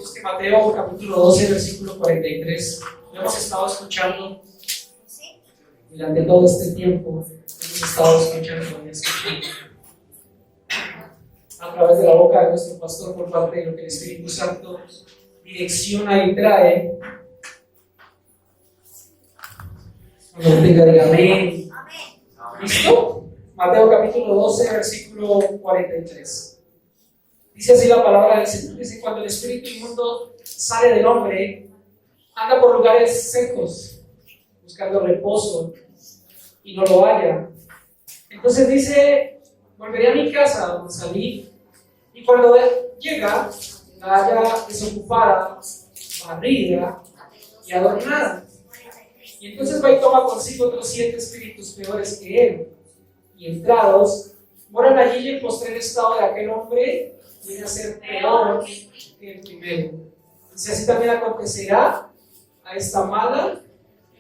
busque Mateo capítulo 12, versículo 43. Lo hemos estado escuchando durante todo este tiempo. Hemos estado escuchando y escuchando a través de la boca de nuestro pastor por parte de lo que el Espíritu Santo direcciona y trae. Cuando tenga, diga amén. ¿Listo? Mateo capítulo 12, versículo 43. Dice así la palabra del Señor. Dice: cuando el espíritu inmundo sale del hombre, anda por lugares secos, buscando reposo, y no lo halla. Entonces dice: volveré a mi casa donde salí, y cuando llega, la halla desocupada, barrida y adornada. Y entonces va y toma consigo otros 7 espíritus peores que él, y entrados, moran allí, y el postrer estado de aquel hombre viene a ser peor que el primero. Dice: así también acontecerá a esta mala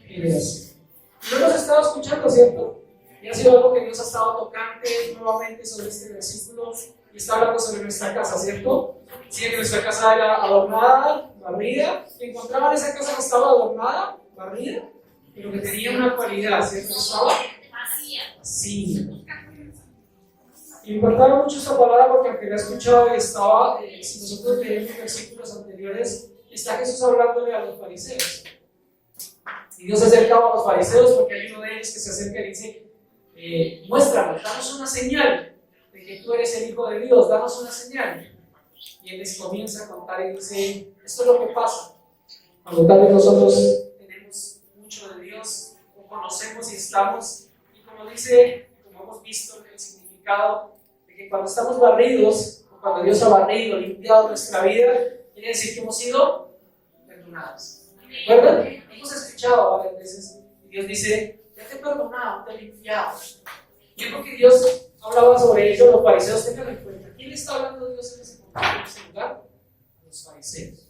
generación. Lo hemos estado escuchando, ¿cierto? Y ha sido algo que Dios ha estado tocando nuevamente sobre este versículo, y está hablando sobre nuestra casa, ¿cierto? Sí, que nuestra casa era adornada, barrida. Encontraban esa casa que estaba adornada, barrida, pero que tenía una cualidad, ¿cierto? Estaba vacía. Me importaba mucho esta palabra porque aunque la he escuchado, estaba, si nosotros leemos versículos anteriores, está Jesús hablándole a los fariseos. Y Dios se acercaba a los fariseos porque hay uno de ellos que se acerca y dice: muéstranos, danos una señal de que tú eres el Hijo de Dios, danos una señal. Y él les comienza a contar y dice: esto es lo que pasa cuando tal vez nosotros tenemos mucho de Dios, o conocemos y estamos, y como dice, como hemos visto el significado de que cuando estamos barridos, o cuando Dios ha barrido, limpiado nuestra vida, quiere decir que hemos sido perdonados. ¿Recuerdan? Hemos escuchado varias veces, y Dios dice: ya te he perdonado, te he limpiado. Y es porque Dios hablaba sobre ello, los fariseos, tengan en cuenta. ¿Quién le está hablando de Dios en ese lugar? A los fariseos.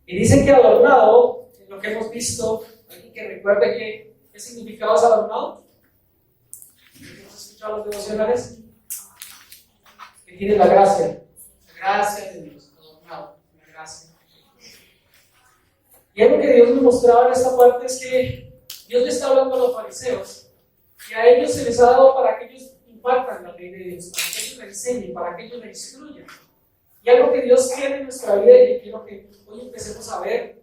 Y dice que adornado, en lo que hemos visto, alguien que recuerde qué significado es adornado. ¿Hemos escuchado los devocionales? Que tiene la gracia de Dios, adornado, la gracia. Y algo que Dios me mostraba en esta parte es que Dios le está hablando a los fariseos, y a ellos se les ha dado para que ellos impartan la ley de Dios, para que ellos la enseñen, para que ellos la instruyan. Y algo que Dios quiere en nuestra vida, y que quiero que hoy empecemos a ver,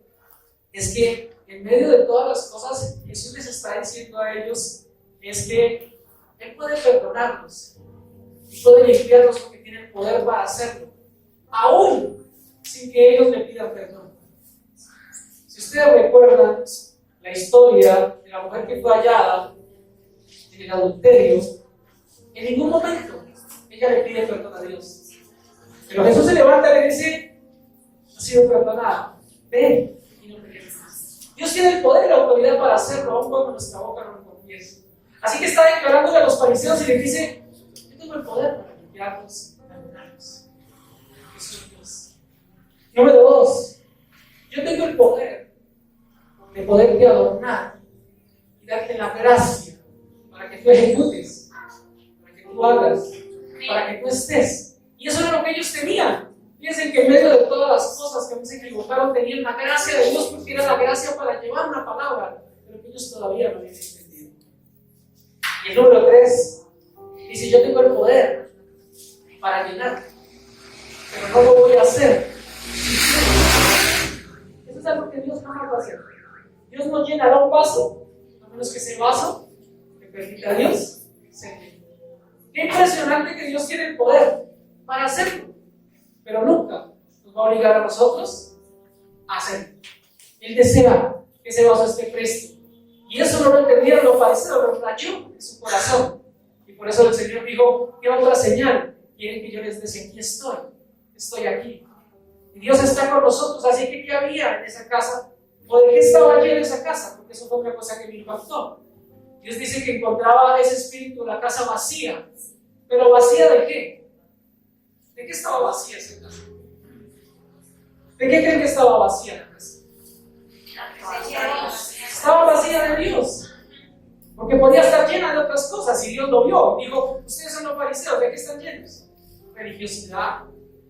es que en medio de todas las cosas, Jesús les está diciendo a ellos, es que Él puede perdonarnos, y puede limpiarnos porque tiene el poder para hacerlo, aún sin que ellos le pidan perdón. Si ustedes recuerdan la historia de la mujer que fue hallada en el adulterio, en ningún momento ella le pide perdón a Dios. Pero Jesús se levanta y le dice: ha sido perdonada, ven y no peques más. Dios tiene el poder y la autoridad para hacerlo, aun cuando nuestra boca no lo confiese. Así que está declarándole a los fariseos y le dice: yo tengo el poder para limpiarlos, perdonarlos. Yo soy Dios. Número 2, yo tengo el poder de poderte adornar y darte la gracia para que tú ejecutes, para que tú hagas, para que tú estés. Y eso era lo que ellos tenían. Piensen que en medio de todas las cosas que se equivocaron, tenían la gracia de Dios, porque era la gracia para llevar una palabra, pero que ellos todavía no habían entendido. Y el número 3 dice: yo tengo el poder para llenarte, pero no lo voy a hacer. Eso es algo que Dios jamás va a hacer. Dios no llenará un vaso, a menos que ese vaso le permita a Dios ser lleno. Qué impresionante que Dios tiene el poder para hacerlo, pero nunca nos va a obligar a nosotros a hacerlo. Él desea que ese vaso esté presto, y eso no lo entendieron los fariseos, lo rayó en su corazón, y por eso el Señor dijo: ¿qué otra señal quieren que yo les dé? Aquí estoy aquí, y Dios está con nosotros. Así que ¿qué había en esa casa? ¿O de qué estaba llena esa casa? Porque eso fue una cosa que me impactó. Dios dice que encontraba ese espíritu en la casa vacía. ¿Pero vacía de qué? ¿De qué estaba vacía esa casa? ¿De qué creen que estaba vacía la casa? Estaba vacía de Dios. Porque podía estar llena de otras cosas, y Dios lo vio. Dijo: ustedes son los fariseos, ¿de qué están llenos? Religiosidad.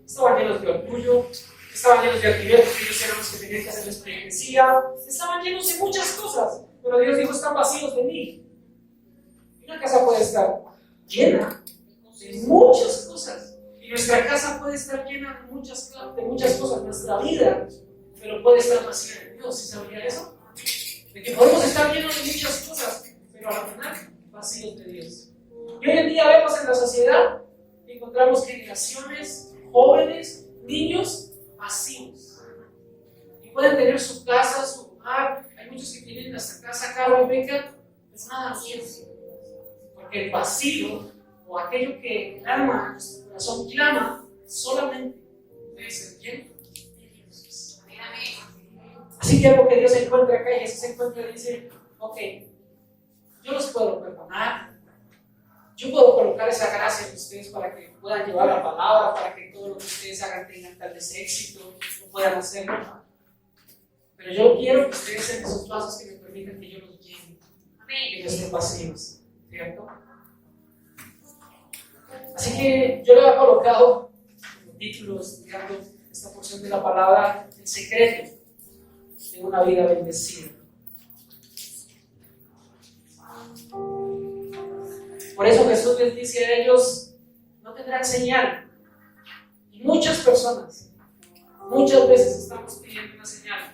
Estaban llenos de orgullo, estaban llenos de alquiler porque ellos eran los que tenían que hacerles penitencia, estaban llenos de muchas cosas, pero Dios dijo, están vacíos de mí. Y una casa puede estar llena de muchas cosas, y nuestra casa puede estar llena de muchas cosas, nuestra vida, pero puede estar vacía de Dios. ¿Sí sabía eso? De que podemos estar llenos de muchas cosas, pero al final vacíos de Dios. Y hoy en día vemos en la sociedad, encontramos generaciones, jóvenes, niños vacíos. Y pueden tener su casa, su hogar. Hay muchos que tienen hasta casa, carro y beca, es nada bien. Porque el vacío o aquello que el alma, nuestro corazón clama, solamente debe ser lleno de Dios. Así que algo que Dios encuentra acá y Jesús se encuentra y dice, ok, yo los puedo perdonar, yo puedo colocar esa gracia en ustedes para que puedan llevar la palabra, para que todo lo que ustedes hagan tengan tal vez éxito, o puedan hacerlo. Pero yo quiero que ustedes sean esos pasos que me permitan que yo los llene, que no estén vacíos, ¿cierto? Así que yo le he colocado el título, estudiando esta porción de la palabra, el secreto de una vida bendecida. Por eso Jesús les dice a ellos, no tendrán señal. Y muchas personas, muchas veces estamos pidiendo una señal.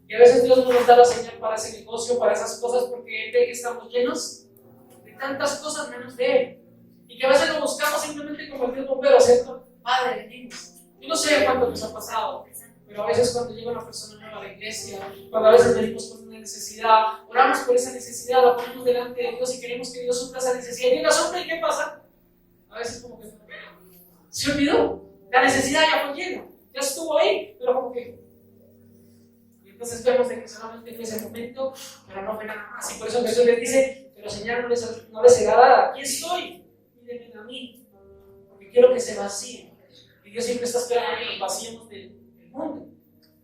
Y a veces Dios no nos da la señal para ese negocio, para esas cosas, porque Él ve que estamos llenos de tantas cosas menos de Él. Y que a veces lo buscamos simplemente como el Dios bombero, ¿cierto? Padre, venimos. Yo no sé cuánto nos ha pasado, pero a veces cuando llega una persona nueva a la iglesia, cuando a veces venimos con una necesidad, oramos por esa necesidad, la ponemos delante de Dios y queremos que Dios supla esa necesidad. Y la supla, ¿y qué pasa? A veces como que se olvidó, la necesidad ya fue llena, ya estuvo ahí, pero como que... Y entonces vemos de que solamente fue ese momento, pero no fue nada más. Y por eso Jesús les dice, pero Señor, no les será dada, aquí estoy, mírenme a mí, porque quiero que se vacíe. Y Dios siempre está esperando que nos vaciemos del mundo,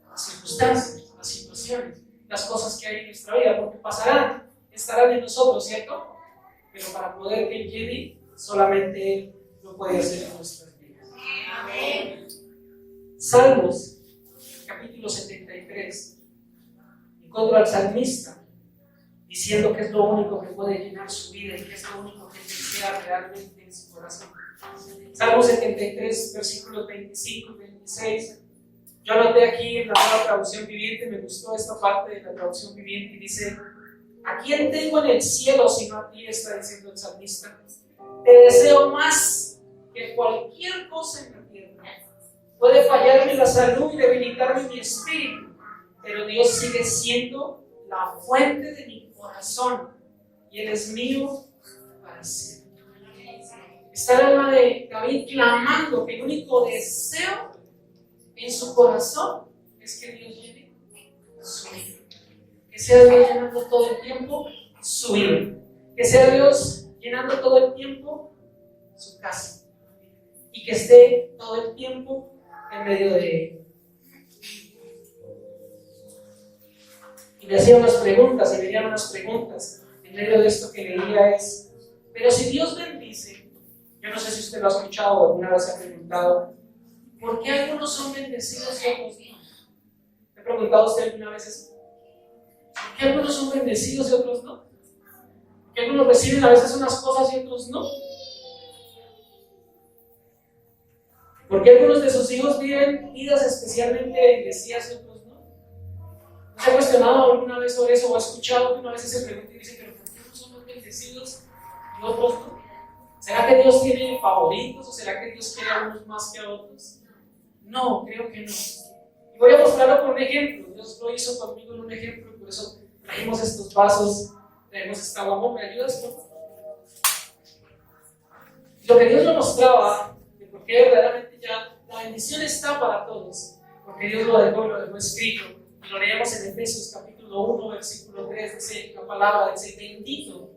las circunstancias, las situaciones, las cosas que hay en nuestra vida, porque pasarán, estarán en nosotros, ¿cierto? Pero para poder que Él llegue, solamente Él lo puede hacer en nuestras vidas. Amén. Salmos, capítulo 73. Encuentro al salmista diciendo que es lo único que puede llenar su vida y que es lo único que desea realmente en su corazón. Salmo 73, versículos 25 y 26. Yo anoté aquí en la nueva traducción viviente, me gustó esta parte de la traducción viviente y dice: ¿a quién tengo en el cielo sino a ti? Está diciendo el salmista. Te deseo más que cualquier cosa en la tierra. Puede fallarme la salud y debilitarme mi espíritu, pero Dios sigue siendo la fuente de mi corazón y Él es mío para siempre. Está el alma de David clamando que el único deseo en su corazón es que Dios llene su vida. Que sea Dios llenando todo el tiempo su vida. Que sea Dios llenando todo el tiempo su casa. Y que esté todo el tiempo en medio de él. Y le hacía unas preguntas, y venían unas preguntas en medio de esto que leía es: pero si Dios bendice, yo no sé si usted lo ha escuchado o alguna vez se ha preguntado, ¿por qué algunos son bendecidos y otros no? ¿Le ha preguntado a usted alguna vez eso? ¿Por qué algunos son bendecidos y otros no? ¿Por qué algunos reciben a veces unas cosas y otros no? ¿Por qué algunos de sus hijos viven vidas especialmente bendecidas y otros no? ¿No se ha cuestionado alguna vez sobre eso o ha escuchado que una vez se pregunta y dice, pero ¿por qué unos son más bendecidos y otros no? ¿Será que Dios tiene favoritos o será que Dios quiere a unos más que a otros? No, creo que no. Y voy a mostrarlo con un ejemplo. Dios lo hizo conmigo en un ejemplo, por eso traemos estos vasos, traemos esta agua. ¿Me ayudas, por favor? Lo que Dios nos mostraba, de por qué verdaderamente ya la bendición está para todos, porque Dios lo dejó escrito, y lo leemos en Efesios capítulo 1, versículo 3, dice la palabra, dice: bendito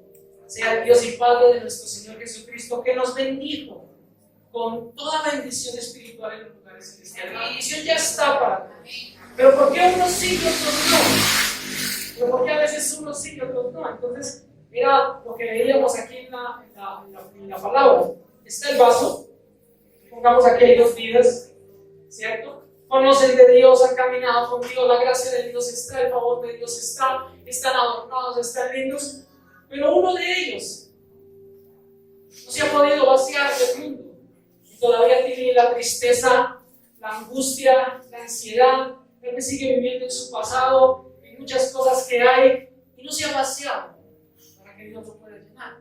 sea Dios y Padre de nuestro Señor Jesucristo, que nos bendijo con toda bendición espiritual en los lugares celestiales. La bendición ya está para todos. Pero ¿por qué unos sí y otros no? Pero ¿por qué a veces unos sí y otros no? Entonces, mira lo que veíamos aquí en la palabra. Está el vaso. Pongamos aquí hay dos vidas, ¿cierto? conocen de Dios, han caminado con Dios, la gracia de Dios está, el favor de Dios está, están adornados, están lindos, pero uno de ellos no se ha podido vaciar del mundo y todavía tiene la tristeza, la angustia, la ansiedad. Él sigue viviendo en su pasado, en muchas cosas que hay y no se ha vaciado para que Dios lo pueda llenar.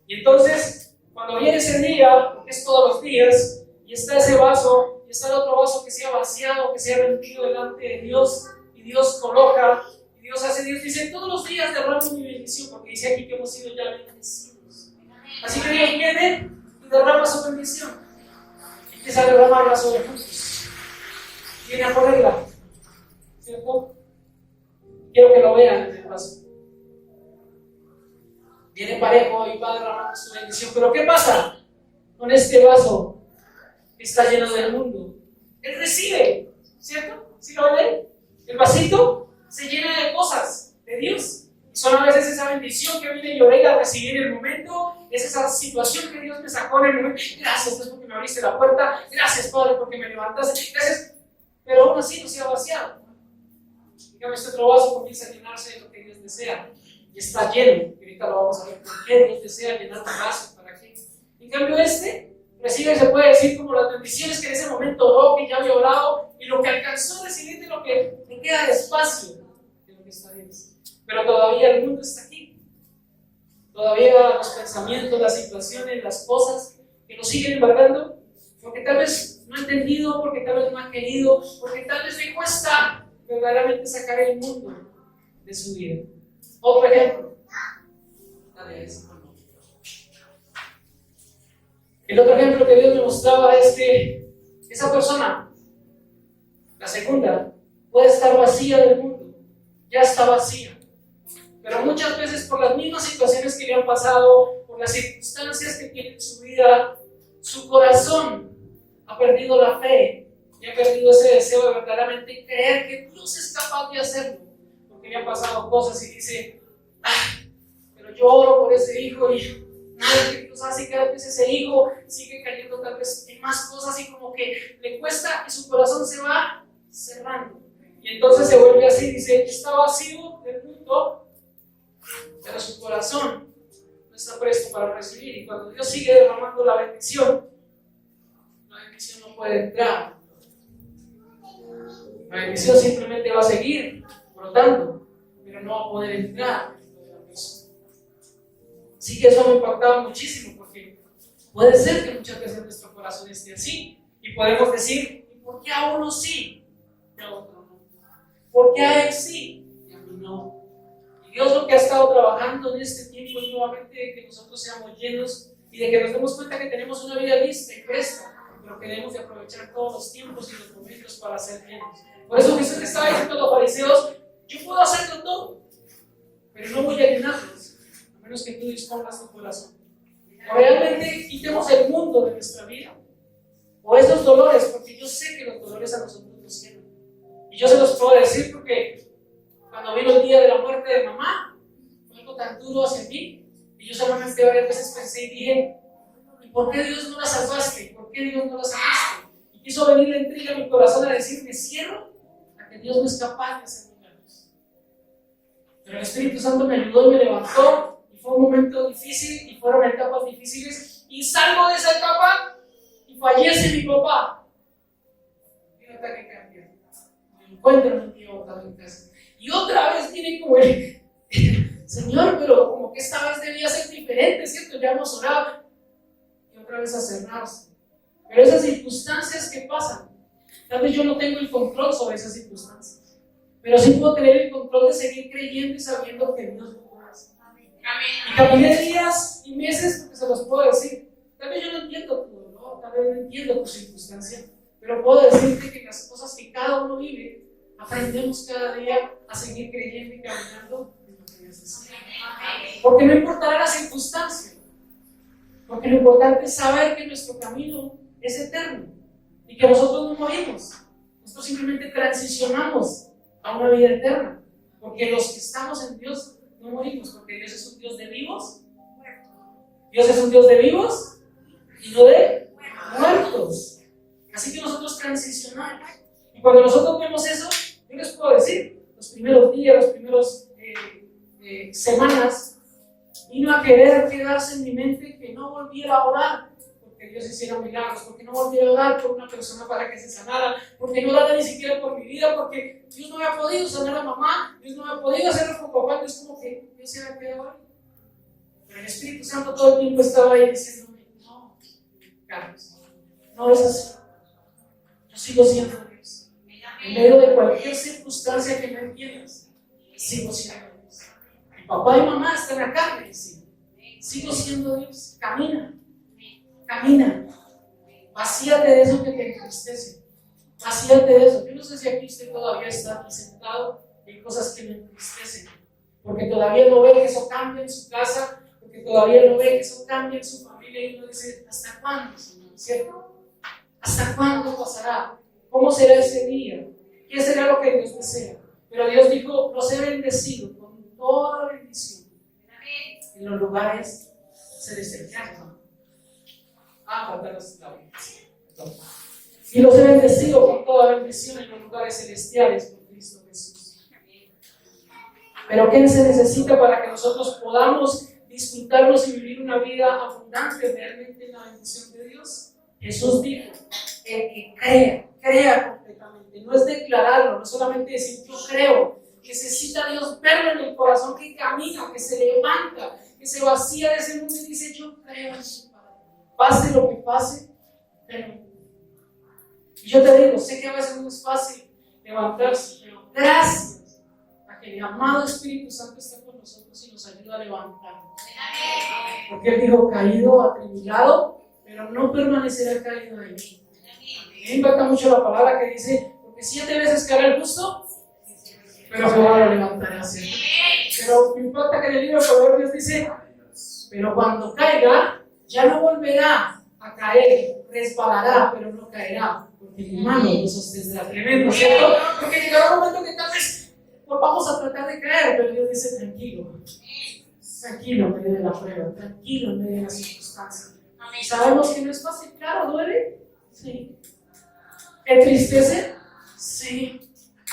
Y entonces, cuando viene ese día, porque es todos los días, y está ese vaso, y está el otro vaso que se ha vaciado, que se ha vertido delante de Dios, y Dios coloca, y Dios hace, Dios dice, todos los días derramo mi bendición, porque dice aquí que hemos sido ya bendecidos. Así que Dios viene y derrama su bendición. Empieza a derramarla sobre nosotros. Viene a ponerla, ¿cierto? Quiero que lo vean en el vaso. Viene parejo y va derramando su bendición. Pero ¿qué pasa con este vaso que está lleno del mundo? Él recibe, ¿cierto? ¿Sí lo ven? El vasito se llena de cosas de Dios. Y son a veces esa bendición que viene y orega a recibir en el momento. Es esa situación que Dios me sacó en el momento. Gracias, Dios, porque me abriste la puerta. Gracias, Padre, porque me levantaste. Gracias. Pero aún así no se ha vaciado. Digamos, este otro vaso comienza a llenarse de lo que Dios desea. Y está lleno. Y ahorita lo vamos a ver por qué Dios desea llenar un vaso. ¿Para qué? En cambio, recibe, se puede decir, como las bendiciones que en ese momento oró, que ya había orado, y lo que alcanzó a recibir de lo que le queda de espacio de lo que está Dios. Pero todavía el mundo está aquí. Todavía los pensamientos, las situaciones, las cosas que nos siguen embargando, porque tal vez no ha entendido, porque tal vez no ha querido, porque tal vez le cuesta verdaderamente sacar el mundo de su vida. Otro ejemplo. El otro ejemplo que Dios me mostraba es que esa persona, la segunda, puede estar vacía del mundo, ya está vacía. Pero muchas veces por las mismas situaciones que le han pasado, por las circunstancias que tiene en su vida, su corazón ha perdido la fe y ha perdido ese deseo de verdaderamente creer que Dios es capaz de hacerlo. Porque le han pasado cosas y dice, pero yo oro por ese hijo y nada que Dios hace, cada vez ese hijo sigue cayendo tal vez en más cosas y como que le cuesta y su corazón se va cerrando. Y entonces se vuelve así, dice, está vacío del mundo, pero su corazón no está presto para recibir. Y cuando Dios sigue derramando la bendición no puede entrar. La bendición simplemente va a seguir brotando, pero no va a poder entrar dentro de la persona. Así que eso me impactaba muchísimo, porque puede ser que muchas veces nuestro corazón esté así y podemos decir, ¿y por qué a uno sí y a otro no? ¿Por qué a él sí y a mí no? Y Dios lo que ha estado trabajando en este tiempo es nuevamente de que nosotros seamos llenos y de que nos demos cuenta que tenemos una vida lista y presta, pero que debemos de aprovechar todos los tiempos y los momentos para ser llenos. Por eso Jesús le estaba diciendo a los fariseos, yo puedo hacerlo todo, pero no voy a llenarlos, a menos que tú dispongas tu corazón. O realmente quitemos el mundo de nuestra vida, o esos dolores, porque yo sé que los dolores a nosotros nos llenan. Y yo se los puedo decir porque cuando vino el día de la muerte de mamá, fue algo tan duro hacia mí, y yo solamente varias veces pensé y dije, ¿y por qué Dios no la salvaste? ¿Por qué Dios no la salvaste? Y quiso venir la intriga a mi corazón a decirme, cierro a que Dios no es capaz de hacer milagros. Pero el Espíritu Santo me ayudó y me levantó, y fue un momento difícil, y fueron etapas difíciles, y salgo de esa etapa, y fallece mi papá. Y un ataque cardíaco. Me encuentro en un tío botado en casa. Y otra vez viene como el Señor, pero como que esta vez debía ser diferente, ¿cierto? Ya hemos orado. Y otra vez a cerrarse. Pero esas circunstancias que pasan, tal vez yo no tengo el control sobre esas circunstancias, pero sí puedo tener el control de seguir creyendo y sabiendo que Dios lo puede hacer. Y caminé días y meses, porque se los puedo decir. Tal vez yo no entiendo tu dolor, tal vez no entiendo tu circunstancia, pero puedo decirte que las cosas que cada uno vive, aprendemos cada día a seguir creyendo y caminando en lo que Dios desea. Porque no importará la circunstancia, porque lo importante es saber que nuestro camino es eterno y que nosotros no morimos. Nosotros simplemente transicionamos a una vida eterna, porque los que estamos en Dios no morimos, porque Dios es un Dios de vivos. Dios es un Dios de vivos y no de muertos. Así que nosotros transicionamos. Y cuando nosotros vemos eso, yo les puedo decir, los primeros días, los primeros semanas, vino a querer quedarse en mi mente que no volviera a orar porque Dios hiciera milagros, porque no volviera a orar por una persona para que se sanara, porque no orara ni siquiera por mi vida, porque Dios no había podido sanar a mamá, Dios no había podido hacerlo con papá. Entonces como que Dios se había quedado ahí. Pero el Espíritu Santo todo el tiempo estaba ahí diciéndome, no, Carlos, no es así. Yo sigo siendo Dios. En medio de cualquier circunstancia que me entiendas, sigo siendo Dios. Mi papá y mamá están acá, me decían. Sigo siendo Dios. Camina. Camina. Vacíate de eso que te entristece. Vacíate de eso. Yo no sé si aquí usted todavía está aquí sentado y hay cosas que me entristecen. Porque todavía no ve que eso cambia en su casa, porque todavía no ve que eso cambia en su familia y uno dice, ¿hasta cuándo, Señor? ¿Cierto? ¿Hasta cuándo pasará? ¿Cómo será ese día? ¿Qué será lo que Dios desea? Pero Dios dijo, los he bendecido con toda bendición en los lugares celestiales. Faltaros la bendición. Y los he bendecido con toda bendición en los lugares celestiales por Cristo Jesús. Pero ¿qué se necesita para que nosotros podamos disfrutarnos y vivir una vida abundante realmente en la bendición de Dios? Jesús dijo, el que crea completamente. No es declararlo, no es solamente decir yo creo. Necesita Dios verlo en el corazón, que camina, que se levanta, que se vacía de ese mundo y dice yo creo en su Padre. Pase lo que pase, creo. Y yo te digo, sé que a veces no es fácil levantarse, pero gracias a que el amado Espíritu Santo está con nosotros y nos ayuda a levantarnos. Porque Él dijo, caído, atribulado, pero no permanecerá caído de mí. Me impacta mucho la palabra que dice, porque 7 veces caerá el justo, pero Jehová lo levantará. Pero me impacta que en el libro de Proverbios dice, pero cuando caiga, ya no volverá a caer, resbalará, pero no caerá, porque mi mano lo sostendrá. Tremendo, ¿cierto? Porque llegará un momento que tal vez vamos a tratar de caer, pero Dios dice, tranquilo en medio de la prueba, tranquilo en medio de las circunstancias. Y sabemos que no es fácil, claro, duele, sí. ¿Entristece? Sí.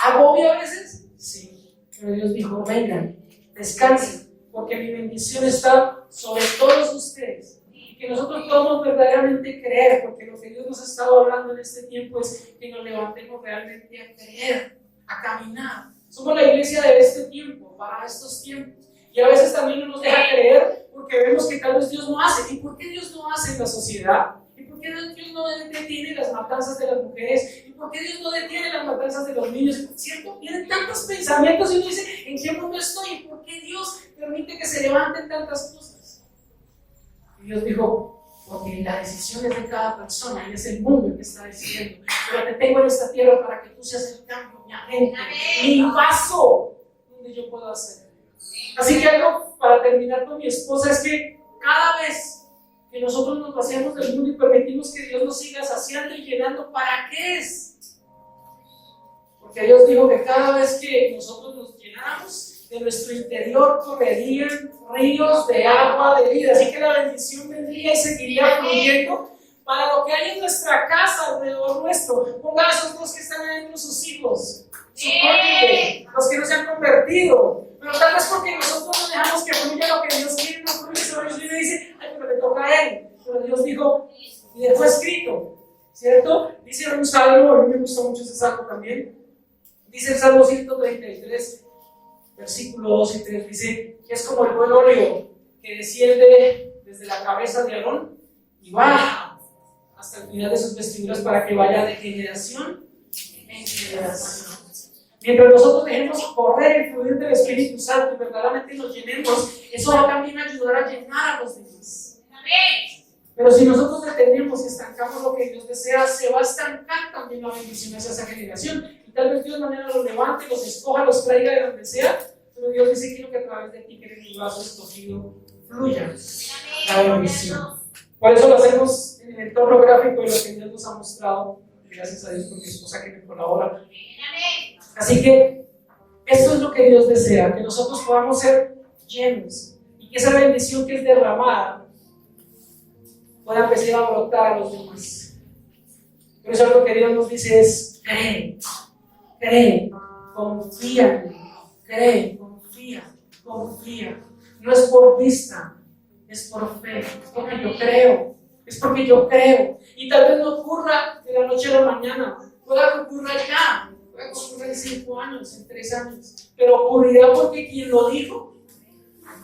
¿Agobia a veces? Sí. Pero Dios dijo, vengan, descansen, porque mi bendición está sobre todos ustedes. Y que nosotros podamos verdaderamente creer, porque lo que Dios nos ha estado hablando en este tiempo es que nos levantemos realmente a creer, a caminar. Somos la iglesia de este tiempo, para estos tiempos. Y a veces también no nos deja creer porque vemos que tal vez Dios no hace. ¿Y por qué Dios no hace en la sociedad? ¿Y por qué Dios no detiene las matanzas de las mujeres? ¿Y por qué Dios no detiene las matanzas de los niños? ¿Cierto? Vienen tantos pensamientos y uno dice, ¿en qué mundo estoy? ¿Y por qué Dios permite que se levanten tantas cosas? Y Dios dijo, porque la decisión es de cada persona y es el mundo el que está decidiendo. Pero te tengo en esta tierra para que tú seas el cambio, mi agente, mi vaso donde yo puedo hacer. Así que algo para terminar con mi esposa es que cada vez que nosotros nos vaciamos del mundo y permitimos que Dios nos siga saciando y llenando, ¿para qué es? Porque Dios dijo que cada vez que nosotros nos llenamos, de nuestro interior correrían ríos de agua de vida. Así que la bendición vendría y seguiría fluyendo para lo que hay en nuestra casa, alrededor nuestro. Ponga a esos dos que están adentro, sus hijos, su cónyuge, los que no se han convertido. Pero tal vez porque nosotros no dejamos que fluya lo que Dios quiere, no fluye. Dios viene y dice, ay, pero le toca a él. Pero Dios dijo, y dejó escrito, ¿cierto? Dice un salmo, a mí me gusta mucho ese salmo también. Dice el Salmo 133, versículo 2 y 3, dice que es como el buen óleo que desciende desde la cabeza de Aarón y baja hasta el final de sus vestiduras para que vaya de generación en generación. Mientras nosotros dejemos correr el fluir del Espíritu Santo y verdaderamente nos llenemos, eso va también a ayudar a llenar a los demás. Pero si nosotros detenemos y estancamos lo que Dios desea, se va a estancar también la bendición hacia esa generación. Y tal vez Dios mañana los levante, los escoja, los traiga de donde sea, pero Dios dice, quiero que a través de ti, que eres mi vaso escogido, fluya la bendición. Por eso lo hacemos en el entorno gráfico de lo que Dios nos ha mostrado. Gracias a Dios por mi esposa que me colabora. Así que esto es lo que Dios desea, que nosotros podamos ser llenos y que esa bendición que es derramada pueda empezar a brotar a los demás. Por eso lo que Dios nos dice es, cree, cree, confía en mí, cree, confía. No es por vista, es por fe, es porque yo creo. Y tal vez no ocurra de la noche a la mañana, pueda que ocurra ya, pueda que ocurra en 5 años, en 3 años, pero ocurrirá porque quien lo dijo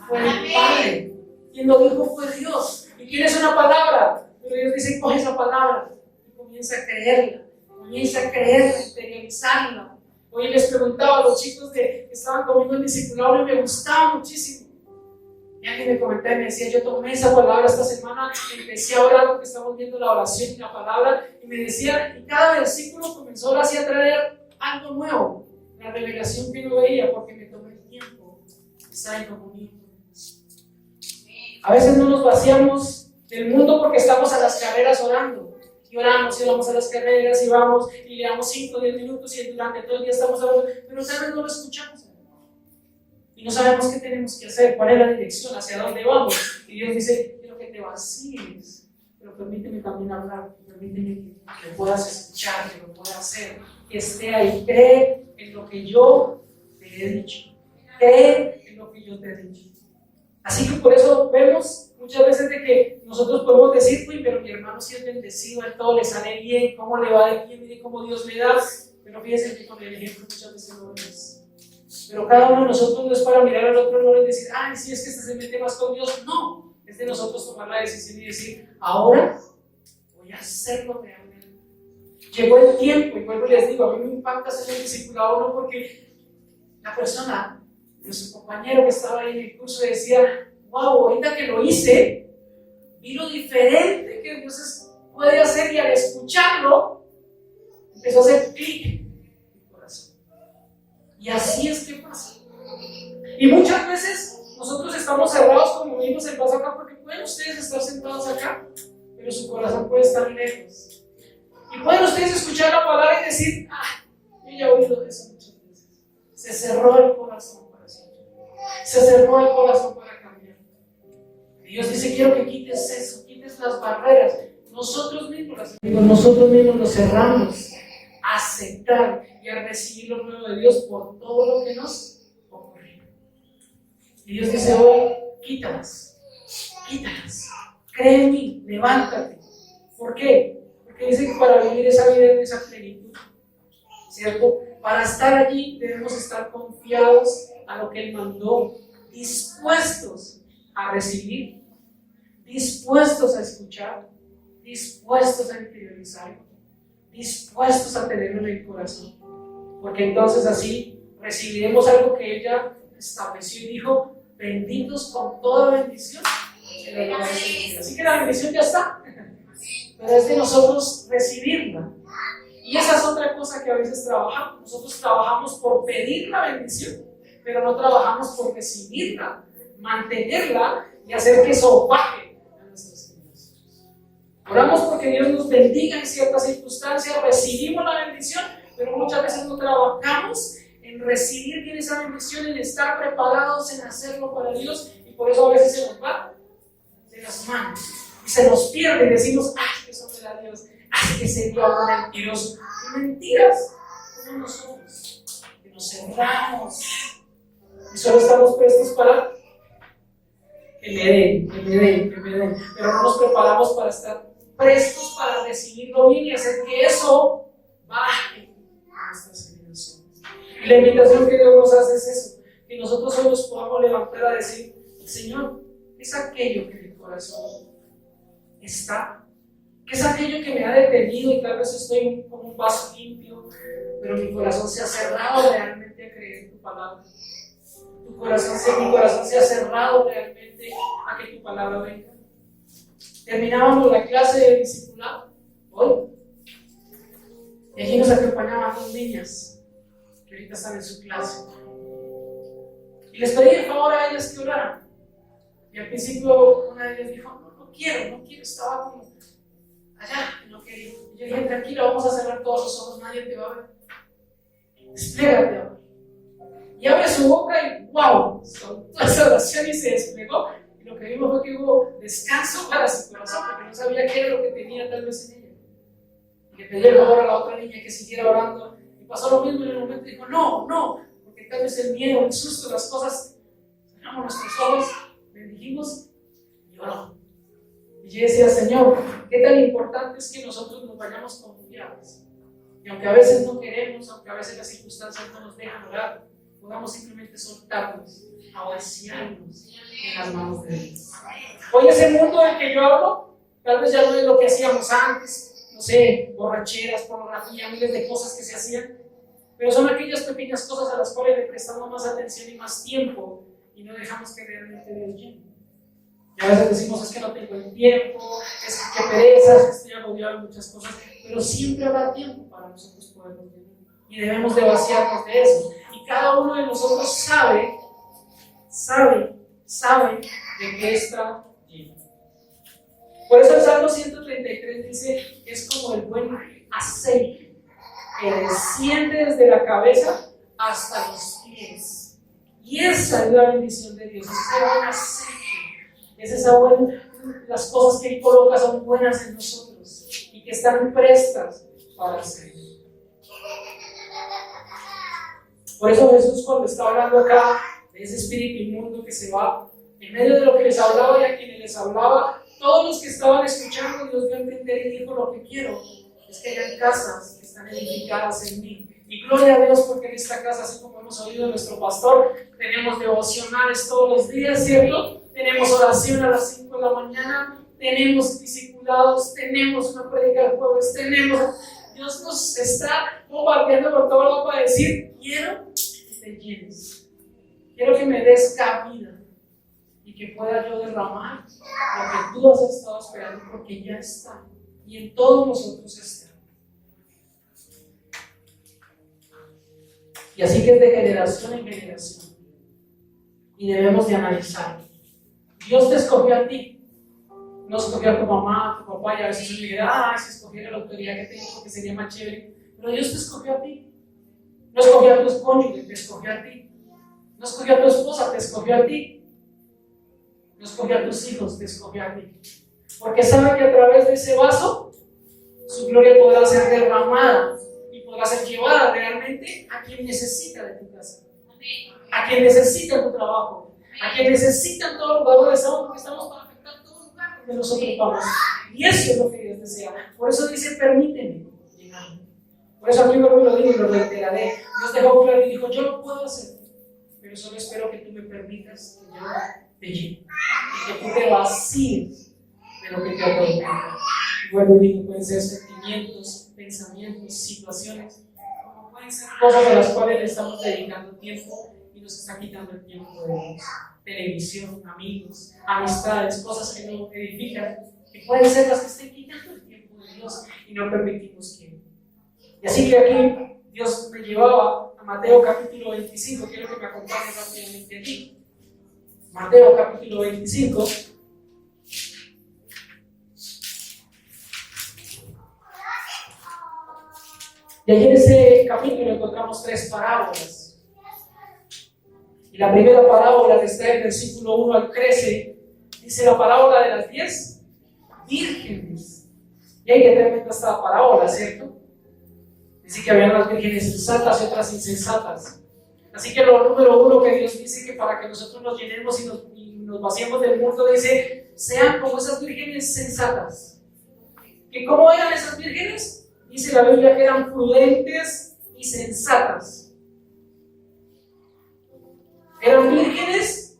fue el Padre, quien lo dijo fue Dios. Y tienes una palabra, pero Dios dice: coge esa palabra y comienza a creerla, interiorizarla. Hoy les preguntaba a los chicos que estaban conmigo en discipulado y me gustaba muchísimo. Y alguien me comentaba y me decía: yo tomé esa palabra esta semana, empecé a orar porque estamos viendo la oración y la palabra, y me decía, y cada versículo comenzó ahora sí a traer algo nuevo, la revelación que no veía, porque me tomé el tiempo de estar en comunión con Dios. A veces no nos vaciamos del mundo porque estamos a las carreras orando. Y oramos y vamos a las carreras y vamos y le damos 5 o 10 minutos y durante todo el día estamos orando, pero tal vez no lo escuchamos. Y no sabemos qué tenemos que hacer, cuál es la dirección, hacia dónde vamos. Y Dios dice: quiero que te vacíes, pero permíteme también hablar, permíteme que lo puedas escuchar, que lo puedas hacer, que esté ahí. Cree en lo que yo te he dicho. Cree en lo que yo te he dicho. Así que por eso vemos muchas veces de que nosotros podemos decir: uy, pero mi hermano sí es bendecido, a él todo le sale bien, cómo le va de bien, mire cómo Dios le da. Pero fíjense que con el ejemplo muchas veces no lo es. Pero cada uno de nosotros no es para mirar al otro, no es decir: ay, sí, es que este se mete más con Dios. No, es de nosotros tomar la decisión y decir: ahora voy a hacerlo realmente. Llegó el tiempo, y vuelvo y les digo, a mí me impacta ser el discipulado no porque la persona, nuestro compañero que estaba ahí en el curso, decía: wow, ahorita que lo hice, vi lo diferente que Dios puede hacer, y al escucharlo, empezó a hacer clic en mi corazón. Y así es que pasa. Y muchas veces nosotros estamos cerrados, como vimos en paso acá, porque pueden ustedes estar sentados acá, pero su corazón puede estar lejos. Y pueden ustedes escuchar la palabra y decir: ah, yo ya he oído de eso muchas veces. Se cerró el corazón para siempre. Se cerró el corazón para cambiar. Y Dios dice: quiero que quites eso, quites las barreras. Nosotros mismos nos cerramos a aceptar y a recibir lo nuevo de Dios por todo lo que nos ocurrió. Y Dios dice: hoy, quítalas. Cree en mí, levántate. ¿Por qué? Porque dice que para vivir esa vida en esa plenitud, ¿cierto? Para estar allí debemos estar confiados a lo que Él mandó, dispuestos a recibir, dispuestos a escuchar, dispuestos a interiorizar, dispuestos a tenerlo en el corazón. Porque entonces así recibiremos algo que ella estableció y dijo: benditos con toda bendición. Así que la bendición ya está, pero es de nosotros recibirla. Y esa es otra cosa que a veces trabajamos. Nosotros trabajamos por pedir la bendición, pero no trabajamos por recibirla, mantenerla y hacer que eso baje a nuestras vidas. Oramos porque Dios nos bendiga en ciertas circunstancias, recibimos la bendición, pero muchas veces no trabajamos en recibir bien esa bendición, en estar preparados, en hacerlo para Dios, y por eso a veces se nos va de las manos y se nos pierde y decimos: ¡ay, que eso me da Dios! ¡Ay, que ese Dios mentiroso! Y mentiras como nosotros, que nos cerramos y solo estamos prestos para que me den, pero no nos preparamos para estar prestos para recibirlo bien y hacer que eso baje a nuestras generaciones. Y la invitación que Dios nos hace es eso, que nosotros hoy nos podamos levantar a decir: Señor, es aquello que mi corazón está, que es aquello que me ha detenido, y tal vez estoy con un vaso limpio, pero mi corazón se ha cerrado realmente a creer en tu palabra. Mi corazón se ha cerrado realmente a que tu palabra venga. Terminábamos la clase de discipulado hoy, y allí nos acompañaban 2 niñas que ahorita están en su clase, y les pedí el favor a ellas que oraran. Y al principio una de ellas dijo: no quiero, estaba como allá, no quería. Y yo dije: tranquila, vamos a cerrar todos los ojos, nadie te va a ver. Desplégate ahora. Y abre su boca y ¡wow! Soltó esa oración y se desplegó. Y lo que vimos fue que hubo descanso para su corazón, porque no sabía qué era lo que tenía tal vez en ella. Y le pedí el favor a la otra niña que siguiera orando. Y pasó lo mismo en el momento, dijo, no, porque tal vez el miedo, el susto, las cosas, cerramos nuestros ojos, bendijimos y oró. Y yo decía, Señor, qué tan importante es que nosotros nos vayamos confiados. Y aunque a veces no queremos, aunque a veces las circunstancias no nos dejan orar, podamos simplemente soltarnos, a vaciarnos en las manos de Dios. Hoy ese mundo del que yo hablo, tal vez ya no es lo que hacíamos antes, no sé, borracheras, pornografía, miles de cosas que se hacían, pero son aquellas pequeñas cosas a las cuales le prestamos más atención y más tiempo y no dejamos que realmente Dios llene. Y a veces decimos, es que no tengo el tiempo, es que pereza, es que estoy agobiado en muchas cosas, pero siempre habrá tiempo para nosotros podernos llenar. Y debemos de vaciarnos de eso. Y cada uno de nosotros sabe de qué está lleno. Por eso el Salmo 133 dice, es como el buen aceite que desciende desde la cabeza hasta los pies. Y esa es la bendición de Dios, es ese buen aceite. Es esa buena, las cosas que Él coloca son buenas en nosotros y que están prestas para hacer. Por eso Jesús, cuando está hablando acá de ese espíritu inmundo que se va, en medio de lo que les hablaba y a quienes les hablaba, todos los que estaban escuchando, Dios dio a entender y dijo, lo que quiero es que hayan casas que están edificadas en mí. Y gloria a Dios porque en esta casa, así como hemos oído nuestro pastor, tenemos devocionales todos los días, ¿cierto? Tenemos oración a las 5 de la mañana, tenemos discipulados, tenemos una prédica de jueves, Dios nos está bombardeando por todo lado para decir, quiero que te llenes, quiero que me des cabida y que pueda yo derramar lo que tú has estado esperando porque ya está y en todos nosotros está. Y así que es de generación en generación y debemos de analizar. Dios te escogió a ti, no escogió a tu mamá, a tu papá, y a veces uno dirá, si escogiera la autoridad que tengo porque sería más chévere, pero Dios te escogió a ti, no escogió a tu cónyuge, te escogió a ti, no escogió a tu esposa, te escogió a ti, no escogió a tus hijos, te escogió a ti, porque sabe que a través de ese vaso su gloria podrá ser derramada y podrá ser llevada realmente a quien necesita de tu casa, a quien necesita tu trabajo, a quien necesitan todos los lugares donde estamos, porque estamos para afectar todo lugar donde nosotros vamos. Y eso es lo que Dios desea. Por eso dice, permíteme llenar. Por eso a mí me lo digo y lo reiteraré. Dios dejó claro y dijo, yo lo puedo hacer, pero solo espero que tú me permitas que yo te llene. Y que tú te vacíes de lo que te atormenta. Y bueno, digo, pueden ser sentimientos, pensamientos, situaciones, como pueden ser cosas a las cuales le estamos dedicando tiempo y nos está quitando el tiempo de Dios. Televisión, amigos, amistades, cosas que no edifican, que pueden ser las que estén quitando el tiempo de Dios y no permitimos que. Y así que aquí Dios me llevaba a Mateo capítulo 25, quiero que me acompañen rápidamente allí. Mateo capítulo 25. Y allí en ese capítulo encontramos 3 parábolas. Y la primera parábola que está en el versículo 1 al 13 dice la parábola de las 10 vírgenes. Y hay que tremenda esta parábola, ¿cierto? Dice que habían unas vírgenes sensatas y otras insensatas. Así que lo número 1 que Dios dice que para que nosotros nos llenemos y nos vaciemos del mundo, dice, sean como esas vírgenes sensatas. ¿Que cómo eran esas vírgenes? Dice la Biblia que eran prudentes y sensatas. Eran vírgenes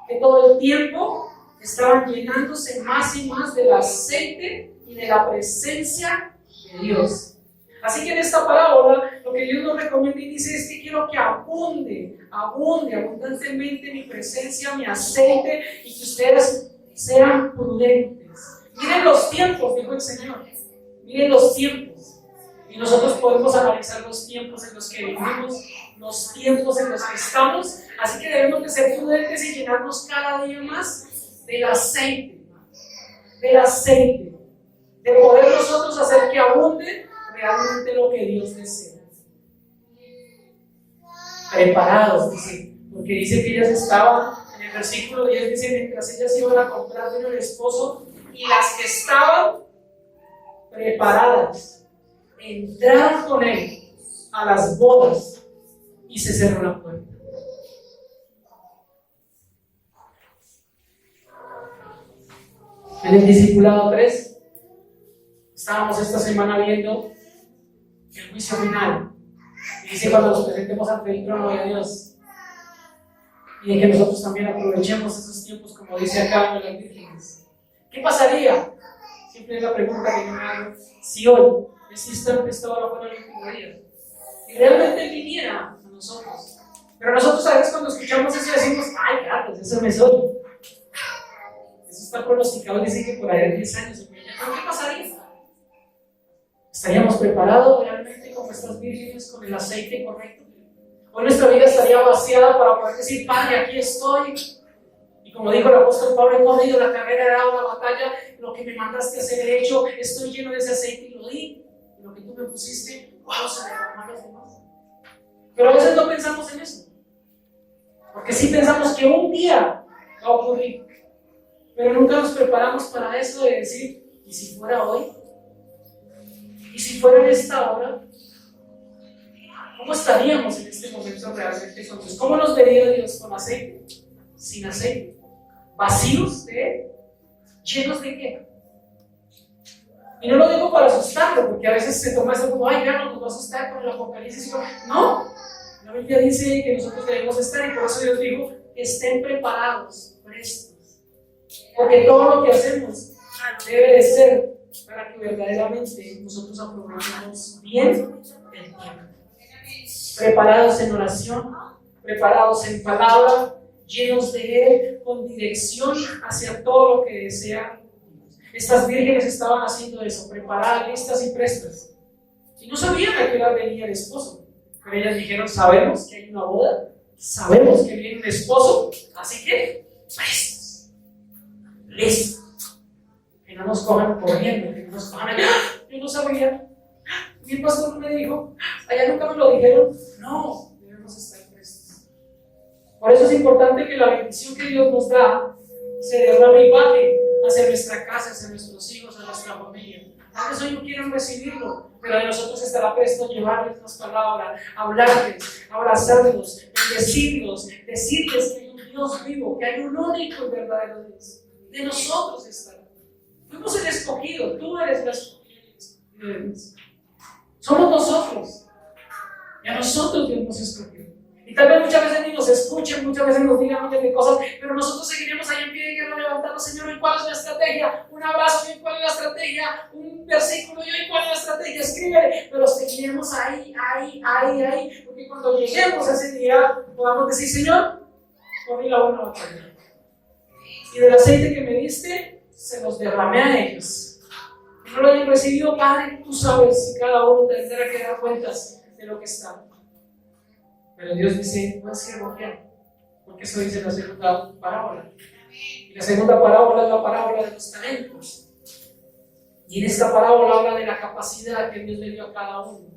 que todo el tiempo estaban llenándose más y más del aceite y de la presencia de Dios. Así que en esta parábola lo que Dios nos recomienda y dice es que quiero que abunde abundantemente mi presencia, mi aceite y que ustedes sean prudentes. Miren los tiempos, dijo el Señor. Miren los tiempos. Y nosotros podemos analizar los tiempos en los que vivimos, los tiempos en los que estamos. Así que debemos de ser prudentes y llenarnos cada día más del aceite, de poder nosotros hacer que abunde realmente lo que Dios desea. Preparados, dice, porque dice que ellas estaban, en el versículo 10 dice, mientras ellas iban a comprar vino el esposo, y las que estaban preparadas entraron con él a las bodas y se cerró la puerta. En el discipulado 3 estábamos esta semana viendo el juicio final. Y dice cuando nos presentemos ante el trono de Dios. Y de que nosotros también aprovechemos esos tiempos, como dice acá en las vírgenes. ¿Qué pasaría? Siempre es la pregunta que yo me hago. Si hoy, este instante, esta hora fuera el último día, y realmente Él viniera a nosotros. Pero nosotros a veces cuando escuchamos eso decimos, ay, Carlos, eso me soy. Eso está pronosticado, dice que por allá en 10 años. ¿Pero qué pasaría? ¿Estaríamos preparados realmente como estas vírgenes con el aceite correcto? Hoy nuestra vida estaría vaciada para poder decir, Padre, aquí estoy. Y como dijo el apóstol Pablo, he corrido la carrera, he dado la batalla, lo que me mandaste a hacer he hecho, estoy lleno de ese aceite y lo di. Y lo que tú me pusiste, wow, se derramó a los demás. Pero a veces no pensamos en eso. Porque sí pensamos que un día va a ocurrir. Pero nunca nos preparamos para eso de decir, ¿y si fuera hoy? ¿Y si fuera en esta hora? ¿Cómo estaríamos en este momento realmente entonces? ¿Cómo nos vería Dios? ¿Con aceite? ¿Sin aceite? ¿Vacíos de Él? ¿Llenos de qué? Y no lo digo para asustarlo, porque a veces se toma eso como, ay, ya no nos va a asustar con el Apocalipsis. No, la Biblia dice que nosotros debemos estar, y por eso Dios dijo que estén preparados, prestos. Porque todo lo que hacemos debe de ser para que verdaderamente nosotros aprovechemos bien el tiempo. Preparados en oración, preparados en palabra, llenos de Él, con dirección hacia todo lo que desea. Estas vírgenes estaban haciendo eso, preparadas, listas y prestas. Y no sabían a qué hora venía el esposo, pero ellas dijeron, sabemos que hay una boda, sabemos que viene un esposo, así que prestos, listos. Que no nos cojan corriendo, que no nos cojan allá. Yo no sabía. Mi pastor me dijo, allá nunca me lo dijeron. No, debemos estar prestos. Por eso es importante que la bendición que Dios nos da se derrame y baje hacia nuestra casa, hacia nuestros hijos, a nuestra familia. Por eso ellos quieren recibirlo, pero de nosotros estará presto llevarles las palabras, hablarles, abrazarlos, bendecirlos, decirles que hay un Dios vivo, que hay un único y verdadero Dios. De nosotros estará. Fuimos el escogido, tú eres el escogido de Dios. Somos nosotros. Y a nosotros Dios nos escogió. Y tal vez muchas veces ni nos escuchen, muchas veces nos digan muchas de cosas, pero nosotros seguiremos ahí en pie de guerra levantando, Señor, ¿y cuál es la estrategia? Un abrazo, ¿y cuál es la estrategia? Un versículo, ¿y cuál es la estrategia? Escríbele, pero seguiremos ahí, porque cuando lleguemos a ese día, podamos decir, Señor, corrí la buena batalla. Y del aceite que me diste, se los derramé a ellos. Y no lo hayan recibido, Padre, tú sabes si cada uno tendrá que dar cuentas de lo que está. Pero Dios dice, no es siervo fiel, porque eso dice la segunda parábola. Y la segunda parábola es la parábola de los talentos. Y en esta parábola habla de la capacidad que Dios le dio a cada uno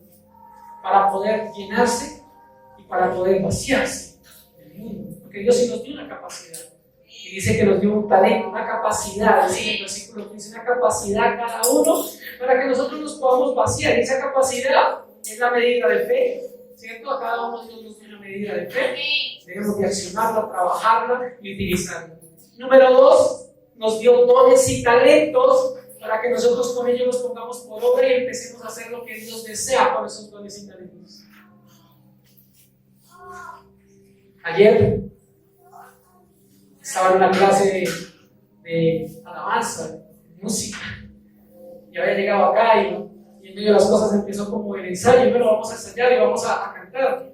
para poder llenarse y para poder vaciarse del mundo. Porque Dios sí nos dio una capacidad. Y dice que nos dio un talento, una capacidad, dice en el versículo 15, una capacidad cada uno para que nosotros nos podamos vaciar. Y esa capacidad es la medida de fe. ¿Cierto? A cada uno Dios nos dio una medida de fe. Debemos de accionarla, trabajarla y utilizarla. Número 2, nos dio dones y talentos para que nosotros con ellos nos pongamos por obra y empecemos a hacer lo que Dios desea con esos dones y talentos. Ayer estaba en una clase de alabanza, de música, y había llegado acá y en medio de las cosas empezó como el ensayo, bueno, vamos a ensayar y vamos a cantar.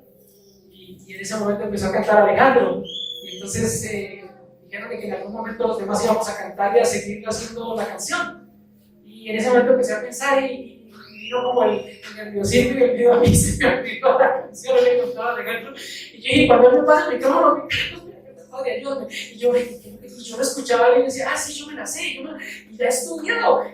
Y en ese momento empezó a cantar Alejandro. Y entonces dijeron que en algún momento los demás íbamos a cantar y a seguir haciendo la canción. Y en ese momento empecé a pensar y vino como el nerviosismo y el miedo a mí, se me olvidó la canción, le contaba a Alejandro. Y yo dije, cuando él me pasa el micrófono, Padre, ayúdame. Y yo lo escuchaba y decía, sí, yo me la sé, y la he estudiado.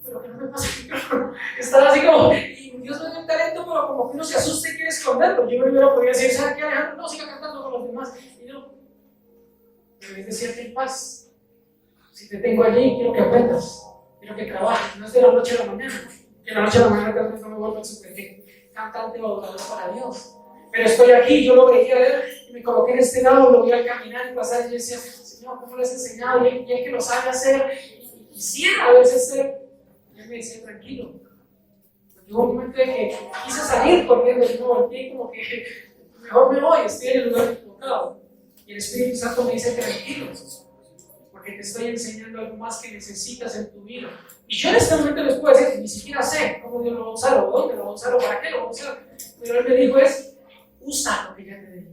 Pero que no me pasa el micrófono. Estaba así como, y Dios me dio un talento, pero como que uno se asusta y quiere esconderlo. Yo primero podía decir, ¿sabes qué, Alejandro? No, siga cantando con los demás. Y yo, debes decirte en paz. Si te tengo allí, quiero que aprendas, quiero que trabajes. No es de la noche a la mañana, que la noche a la mañana tal vez no me vuelva a sorprender. cantante o adorador para Dios. Pero estoy aquí, yo lo veía ver y me coloqué en este lado, lo vi al caminar y pasar y yo decía, Señor, ¿cómo le has enseñado? Y él que lo sabe hacer, y quisiera a veces ser. Y él me decía, tranquilo. Llegó un momento de que quise salir corriendo y no volteé como que mejor me voy, estoy en el lugar equivocado. Y el Espíritu Santo me dice, tranquilo, porque te estoy enseñando algo más que necesitas en tu vida. Y yo en este momento les puedo decir que ni siquiera sé cómo Dios lo va a usar, o dónde lo va a usar, o para qué lo va a usar. Pero Él me dijo usa lo que ya te di.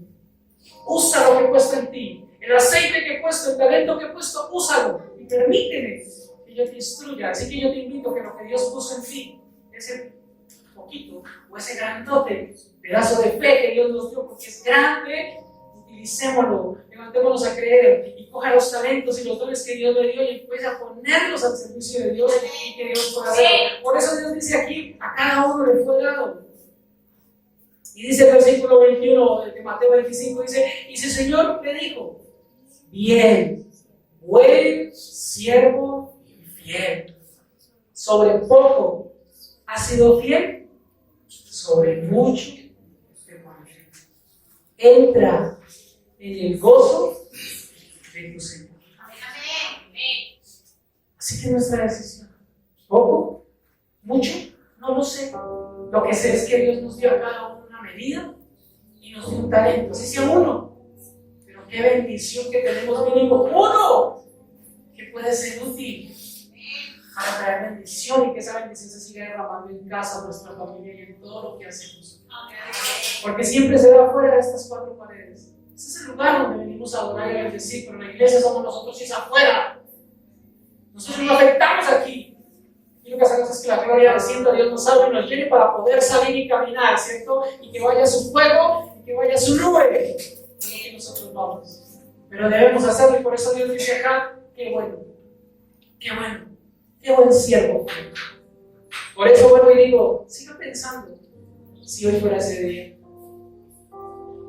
Usa lo que he puesto en ti. El aceite que he puesto, el talento que he puesto, úsalo. Y permíteme que yo te instruya. Así que yo te invito a que lo que Dios puso en ti, ese poquito, o ese grandote pedazo de fe que Dios nos dio, porque es grande, utilicémoslo, levantémonos a creer y coja los talentos y los dones que Dios le dio y empiece a ponerlos al servicio de Dios y que Dios pueda hacerlo. Por eso Dios dice aquí, a cada uno le fue dado. Y dice el versículo 21 de Mateo 25, dice, y su Señor le dijo, bien, buen siervo y fiel, sobre poco has sido fiel, sobre mucho te pondré. Entra en el gozo de tu Señor. Así que nuestra decisión, poco, mucho, no lo sé. Lo que sé es que Dios nos dio a cada uno una medida y nos dio un talento, así sea uno. Pero qué bendición que tenemos mínimo uno que puede ser útil para traer bendición y que esa bendición se siga derramando en casa, en nuestra familia y en todo lo que hacemos. Porque siempre se da fuera de estas cuatro paredes. Ese es el lugar donde venimos a adorar y a bendecir, pero la iglesia somos nosotros y es afuera. Nosotros nos afectamos aquí. Y lo que hacemos es que la gloria descienda, Dios nos salve y nos llene para poder salir y caminar, ¿cierto? Y que vaya su fuego y que vaya su nube. Es lo que nosotros vamos. Pero debemos hacerlo y por eso Dios dice acá, qué bueno, qué bueno, qué buen siervo. Por eso vuelvo y digo, siga pensando si hoy fuera ese día.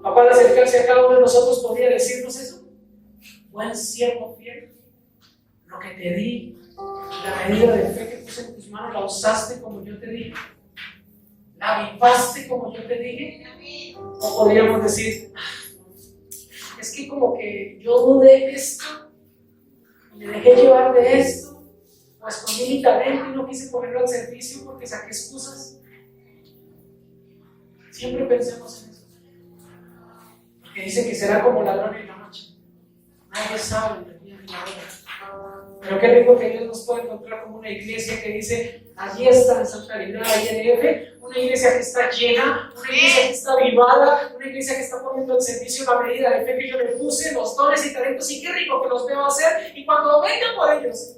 Papá, al acercarse a cada uno de nosotros podría decirnos eso. Buen siervo fiel, lo que te di, la medida de fe que puse en tus manos, la usaste como yo te dije, la vivaste como yo te dije. O podríamos decir, es que como que yo dudé de esto, me dejé llevar de esto, o escondí mi talento y no quise ponerlo al servicio porque saqué excusas. Siempre pensemos en eso. Que dice que será como ladrón en la noche. Nadie sabe el día ni la hora. Pero qué rico que Dios nos puede encontrar como una iglesia que dice, allí está en Santa Caridad, INF, una iglesia que está llena, una iglesia que está avivada, una iglesia que está poniendo en servicio la medida de fe que yo le puse, los dones y talentos, y qué rico que los veo hacer. Y cuando vengan por ellos,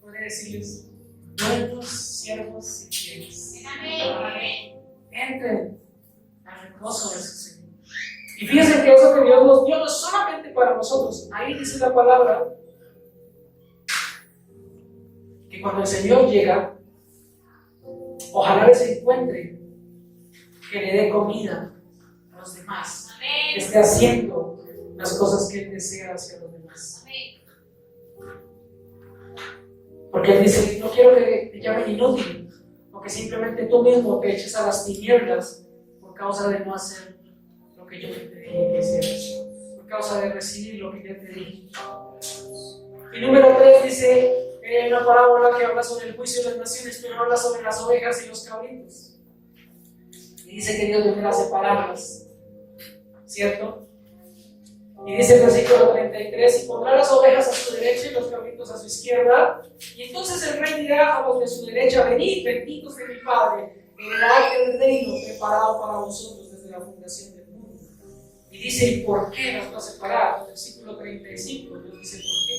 podré decirles, buenos siervos y fieles. Entren al reposo de su Señor. Y fíjense que eso que Dios nos dio no es solamente para nosotros. Ahí dice la palabra que cuando el Señor llega, ojalá les encuentre que le dé comida a los demás, que esté haciendo las cosas que Él desea hacia los demás. Porque Él dice, no quiero que te llamen inútil, o que simplemente tú mismo te eches a las tinieblas por causa de no hacer lo que yo te dije que hicieras, por causa de recibir lo que yo te dije. Y número 3 dice una parábola que habla sobre el juicio de las naciones, pero habla sobre las ovejas y los cabritos. Y dice que Dios vendrá a separarlas, ¿cierto? Y dice el versículo 33, y pondrá las ovejas a su derecha y los cabritos a su izquierda. Y entonces el rey dirá a los de su derecha, venid, benditos de mi Padre, heredad el reino preparado para vosotros desde la fundación del mundo. Y dice, ¿y por qué nos va a separar? El versículo 35, Dios dice, ¿por qué?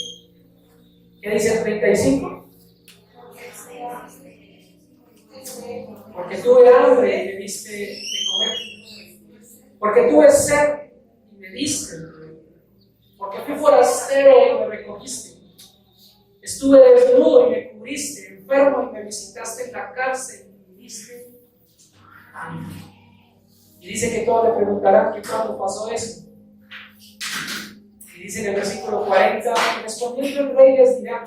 ¿Qué dice el 35? Porque tuve hambre y me diste de comer. Porque tuve sed y me diste de beber. Porque fui forastero y me recogiste. Estuve desnudo y me cubriste, enfermo y me visitaste en la cárcel y me diste hambre. Y dice que todos le preguntarán que cuándo pasó eso. Y dice en el versículo 40, respondiendo el rey les dirá,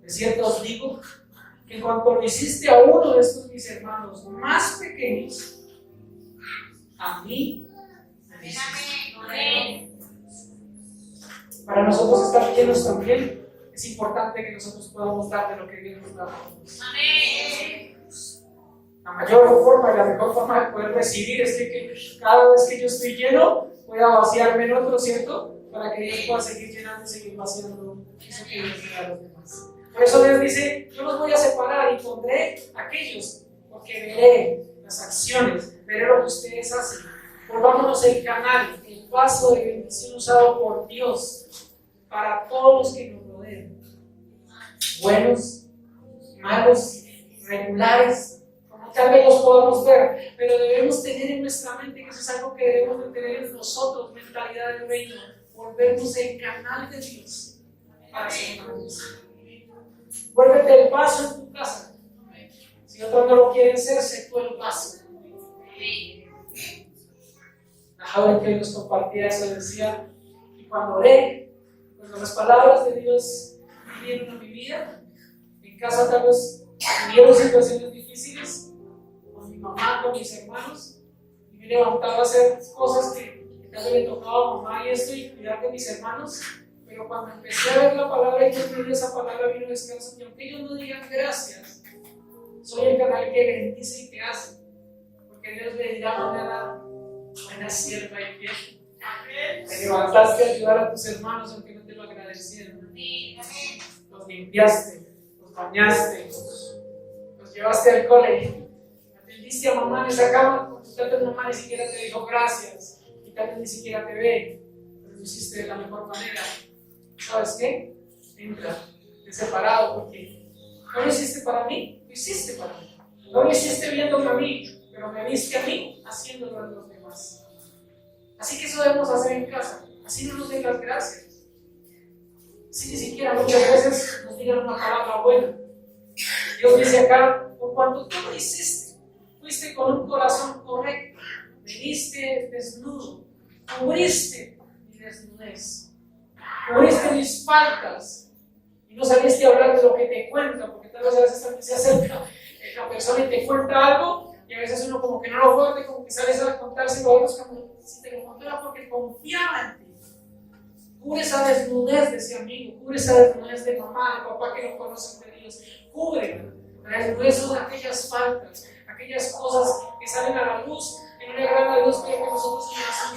de cierto os digo En cuanto lo hiciste a uno de estos mis hermanos más pequeños, a mí me lo hiciste. Para nosotros estar llenos también, es importante que nosotros podamos dar de lo que Dios nos da. La mayor forma y la mejor forma de poder recibir es que cada vez que yo estoy lleno, pueda vaciarme en otro, ¿cierto? Para que Dios pueda seguir llenando y seguir vaciando eso que Dios le da a los demás. Por eso Dios dice, yo los voy a separar y pondré aquellos, porque veré las acciones, veré lo que ustedes hacen. Volvámonos el canal, el vaso de bendición usado por Dios para todos los que nos rodean. Buenos, malos, regulares, como tal vez los podamos ver, pero debemos tener en nuestra mente que eso es algo que debemos de tener en nosotros, mentalidad del reino, volvernos el canal de Dios para ser bendición. Vuélvete el vaso en tu casa. Si otros no lo quieren ser, sé tú el vaso. La joven que nos compartía eso decía, y cuando oré, cuando las palabras de Dios vinieron a mi vida, en casa tal vez vivieron situaciones difíciles, con mi mamá, con mis hermanos, y me levantaba a hacer cosas que tal vez le tocaba a mamá y esto, y cuidar de mis hermanos. Pero cuando empecé a ver la palabra y que me dio esa palabra, vino descanso. Y aunque ellos no digan gracias, soy el canal que bendice y que hace. Porque Dios le dirá mañana, buena sierva y fiel. Te levantaste a ayudar a tus hermanos aunque no te lo agradecieron. Los limpiaste, los bañaste, los llevaste al cole. Atendiste a mamá en esa cama, tal vez mamá ni siquiera te dijo gracias. Y tal vez ni siquiera te ve. Pero lo hiciste de la mejor manera. ¿Sabes qué? Entra de separado porque no lo hiciste para mí, lo hiciste para mí. No lo hiciste viéndome a mí, pero me viste a mí haciéndolo a los demás. Así que eso debemos hacer en casa. Así no nos den las gracias. Así ni siquiera muchas veces nos digan una palabra buena. Dios dice acá, por cuanto tú lo hiciste, fuiste con un corazón correcto, veniste desnudo, cubriste mi desnudez. Cubriste mis faltas y no saliste a hablar de lo que te cuentan, porque tal vez a veces también se acerca la persona y te cuenta algo y a veces uno como que no lo fuerte, como que sales a contárselo a otros como si te lo contara porque confiaba en ti. Cubre esa desnudez de ese amigo, cubre esa desnudez de mamá, de papá que no conocen de Dios, cubre la desnudez de aquellas faltas, aquellas cosas que salen a la luz en una gran luz que nosotros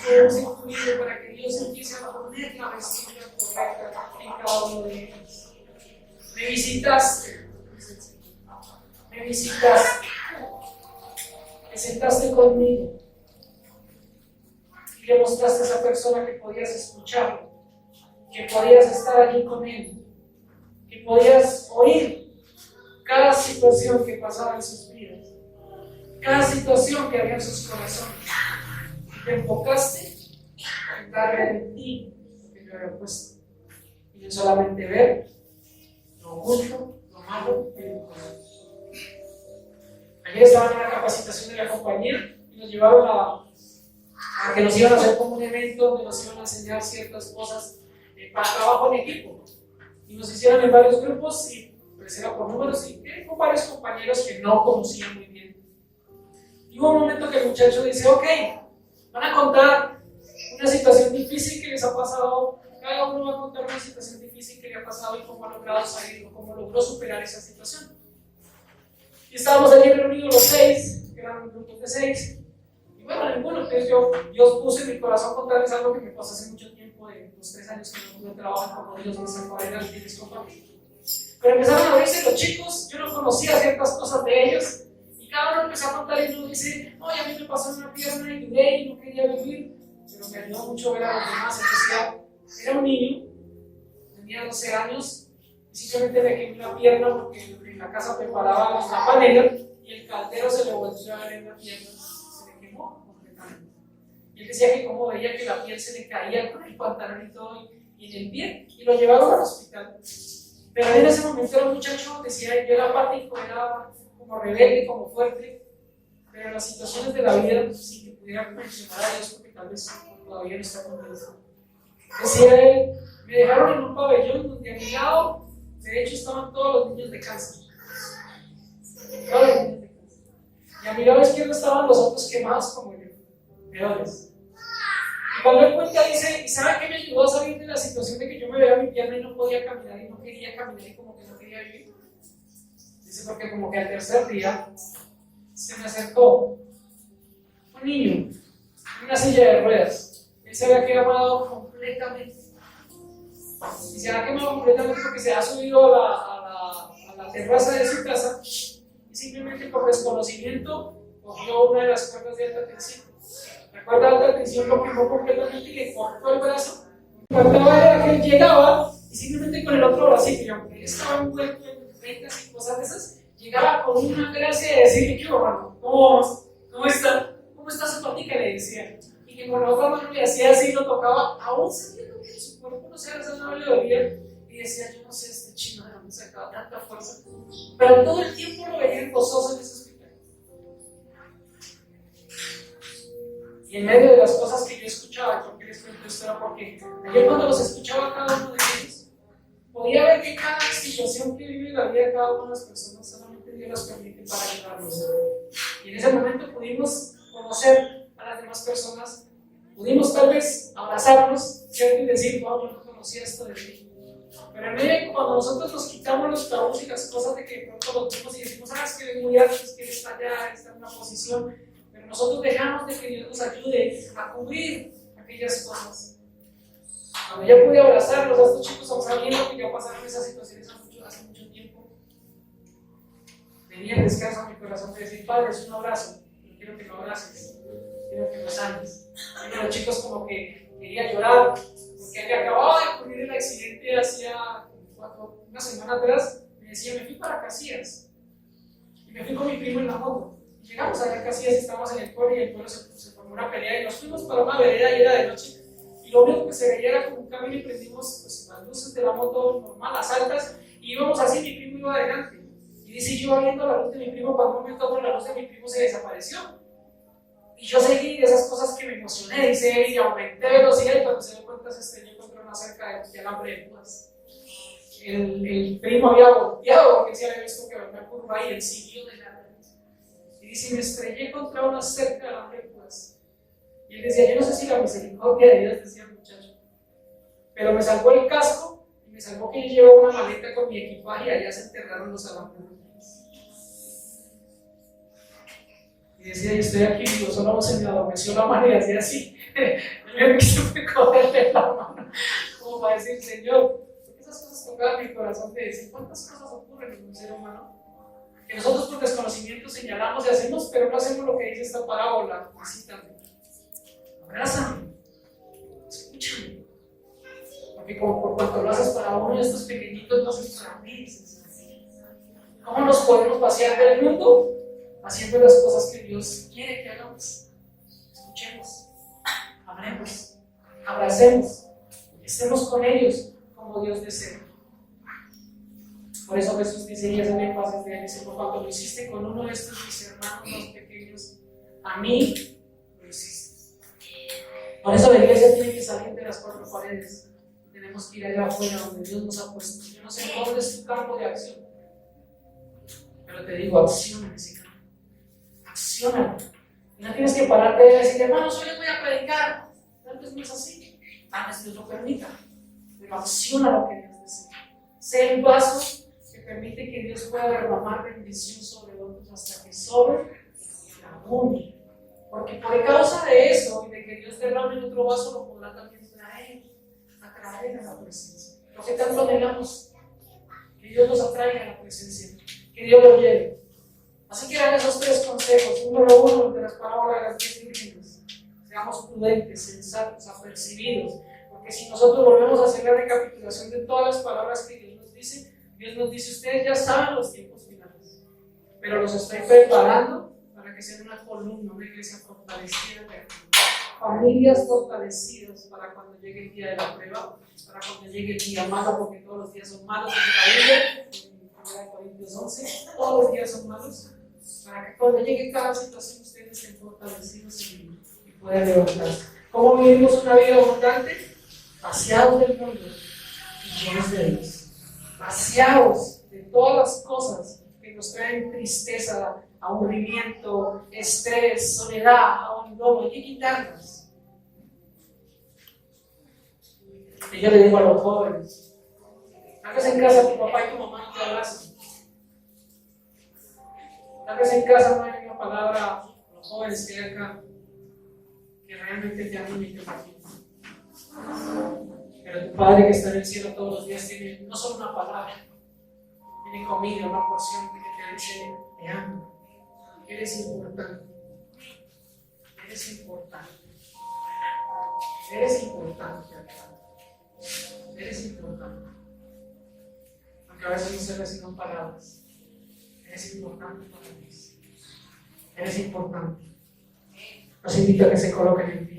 debemos incluir para que Dios empiece a poner la vestidura correcta en cada uno de ellos. Me visitaste, te sentaste conmigo y le mostraste a esa persona que podías escucharlo, que podías estar allí con él, que podías oír cada situación que pasaba en sus vidas, cada situación que había en sus corazones. Te enfocaste en darle en ti lo que yo había puesto. Y no solamente ver lo justo, lo malo y lo correcto. Ayer estaban en una capacitación de la compañía y nos llevaron a que nos iban a hacer como un evento donde nos iban a enseñar ciertas cosas para trabajo en equipo. Y nos hicieron en varios grupos y pues era por números y con varios compañeros que no conocían muy bien. Y hubo un momento que el muchacho dice, ok, van a contar una situación difícil que les ha pasado, cada uno va a contar una situación difícil que le ha pasado y cómo ha logrado salir o cómo logró superar esa situación. Y estábamos allí reunidos los 6, que eran grupos de 6, y bueno, ninguno, entonces Dios puse en mi corazón contarles algo que me pasó hace mucho tiempo, de los 3 años que no pude trabajar como Dios me sacó adelante y les compartí. Pero empezaron a abrirse los chicos, yo no conocía ciertas cosas de ellos, y cada uno empezó a contar y uno dice, oye, a mí me pasó una pierna y dudé y no quería vivir, pero me ayudó mucho ver a los demás. Entonces, era un niño, tenía 12 años, y simplemente me quemé la pierna porque en la casa preparaba la panela y el caldero se le volvió a ver en la pierna, se le quemó completamente. Y él decía que como veía que la piel se le caía con el pantalón y todo, y en el pie, y lo llevaron al hospital. Pero en ese momento el muchacho decía, yo era apático, era como rebelde, como fuerte, pero en las situaciones de la vida, sin que pudiera mencionar a Dios, porque tal vez todavía no está convencido. Decía él, me dejaron en un pabellón donde a mi lado, de hecho, estaban todos los niños de cáncer. Todos los niños de clase. Y a mi lado izquierdo estaban los otros quemados como yo, peores. Y cuando él cuenta, dice, ¿y sabe qué me ayudó a salir de la situación de que yo me veía mi pierna y no podía caminar y no quería caminar y como que no quería vivir? Dice, porque como que al tercer día se me acercó un niño en una silla de ruedas. Él se había quemado completamente. Y se había quemado completamente porque se ha subido a la terraza de su casa y simplemente por desconocimiento cogió una de las cuerdas de alta tensión. La cuerda de alta tensión lo quemó completamente y le cortó el brazo. Lo que faltaba era que él llegaba y simplemente con el otro bracito, y aunque él estaba envuelto en ventas y cosas de esas, llegaba con una gracia de decirle: ¿qué hermano? ¿Cómo está? ¿Cómo está su patica? Le decía. Y que con la otra mano le hacía así, lo tocaba, aún sabiendo que su cuerpo no se había sanado, le dolía. Y decía: yo no sé este chino de dónde sacaba tanta fuerza. Pero todo el tiempo lo veía gozoso en ese hospital. Y en medio de las cosas que yo escuchaba, ¿por qué les cuento esto? Era porque ayer cuando los escuchaba a cada uno de ellos, podía ver que cada situación que vive la vida de cada una de las personas solamente Dios las permite para ayudarlos. Y en ese momento pudimos conocer a las demás personas, pudimos tal vez abrazarnos, ¿cierto? Y decir: wow, yo no conocía esto de ti. Pero en medio, cuando nosotros nos quitamos los tabús y las cosas de que de pronto lo vemos y decimos: es que es muy alto, es que está allá, está en una posición, pero nosotros dejamos de que Dios nos ayude a cubrir aquellas cosas. Cuando yo pude abrazarlos a estos chicos, aún sabiendo que ya pasaron esas situaciones hace mucho tiempo, venía el descanso a mi corazón de decir: Padre, es un abrazo, no quiero que me abraces, quiero que me sanes. Y los chicos como que querían llorar, porque acababa de ocurrir el accidente hacía una semana atrás. Me decía: me fui para Casillas, y me fui con mi primo en la moto. Y llegamos allá a Casillas y estábamos en el pueblo, y el pueblo se formó una pelea, y nos fuimos para una vereda y era de noche. Y lo único que se veía era como un camino, y prendimos pues, las luces de la moto normal, las altas, y íbamos así, mi primo iba adelante. Y dice: yo iba viendo la luz de mi primo, cuando un momento la luz de mi primo se desapareció. Y yo seguí de esas cosas que me emocioné, dice él, y aumenté velocidad, y cuando se dio cuenta se estrelló contra una cerca de alambre de púas. El primo había volteado porque se había visto que había una curva y él siguió de largo. Y dice: me estrellé contra una cerca de alambre de púas. Y él decía: yo no sé si la misericordia de Dios, decía el muchacho, pero me salvó el casco y me salvó que yo llevaba una maleta con mi equipaje, y allá se enterraron los alambres. Y decía: yo estoy aquí vivo, solo se me adormeció la mano, y hacía así. Yo me quise cogerle la mano, como para decir: Señor, porque esas cosas tocaban mi corazón de decir: ¿cuántas cosas ocurren en un ser humano? Que nosotros por desconocimiento señalamos y hacemos, pero no hacemos lo que dice esta parábola. Visítame, abrázame, escúchame. Porque como por cuanto lo haces para uno de estos pequeñitos, lo haces para mí. ¿Cómo nos podemos vaciar del mundo? Haciendo las cosas que Dios quiere que hagamos. Escuchemos, hablemos, abracemos, estemos con ellos como Dios desea. Por eso Jesús dice, y hacen énfasis de él, dice: por cuanto lo hiciste con uno de estos mis hermanos más pequeños, a mí lo hiciste. Por eso la iglesia tiene que salir de las cuatro paredes. Tenemos que ir allá afuera donde Dios nos ha puesto. Yo no sé dónde es tu campo de acción, pero te digo, acción en ese campo. Acciona. Y no tienes que pararte y decir: hermanos, hoy les voy a predicar. Tal vez no es así. Tal vez Dios lo permita. Pero acciona lo que Dios desea. Sé el vaso que permite que Dios pueda derramar bendición sobre otros hasta que sobre y abunde. Porque por causa de eso y de que Dios derrame en otro vaso, lo podrá también atraer a la presencia. Lo que tanto anhelamos, que Dios nos atraiga a la presencia, que Dios lo lleve. Así que eran esos tres consejos. Número uno, de las parábolas de las 10 vírgenes. Seamos prudentes, sensatos, apercibidos. Porque si nosotros volvemos a hacer la recapitulación de todas las palabras que Dios nos dice: ustedes ya saben los tiempos finales, pero los estoy preparando para que sean una columna, una iglesia fortalecida, familias fortalecidas para cuando llegue el día de la prueba, para cuando llegue el día malo, porque todos los días son malos. En 1 Corintios 11, todos los días son malos, para que cuando llegue cada situación ustedes estén fortalecidos y puedan levantarse. ¿Cómo vivimos una vida abundante? Vaciados del mundo y llenos de Dios. Vaciados de todas las cosas que nos traen tristeza, aburrimiento, estrés, soledad, abandono. Hay que quitarlas. Y yo le digo a los jóvenes, tal vez en casa tu papá y tu mamá no te abrazan. Tal vez en casa no hay una palabra a los jóvenes que hay acá que realmente te anime y te motive. Pero tu Padre que está en el cielo todos los días tiene no solo una palabra, tiene comida, una porción que te dice, te amo, eres importante, eres importante, eres importante, eres importante. Aunque a veces no se reciban palabras, eres importante para mí, eres importante. Los invito a que se coloquen en pie.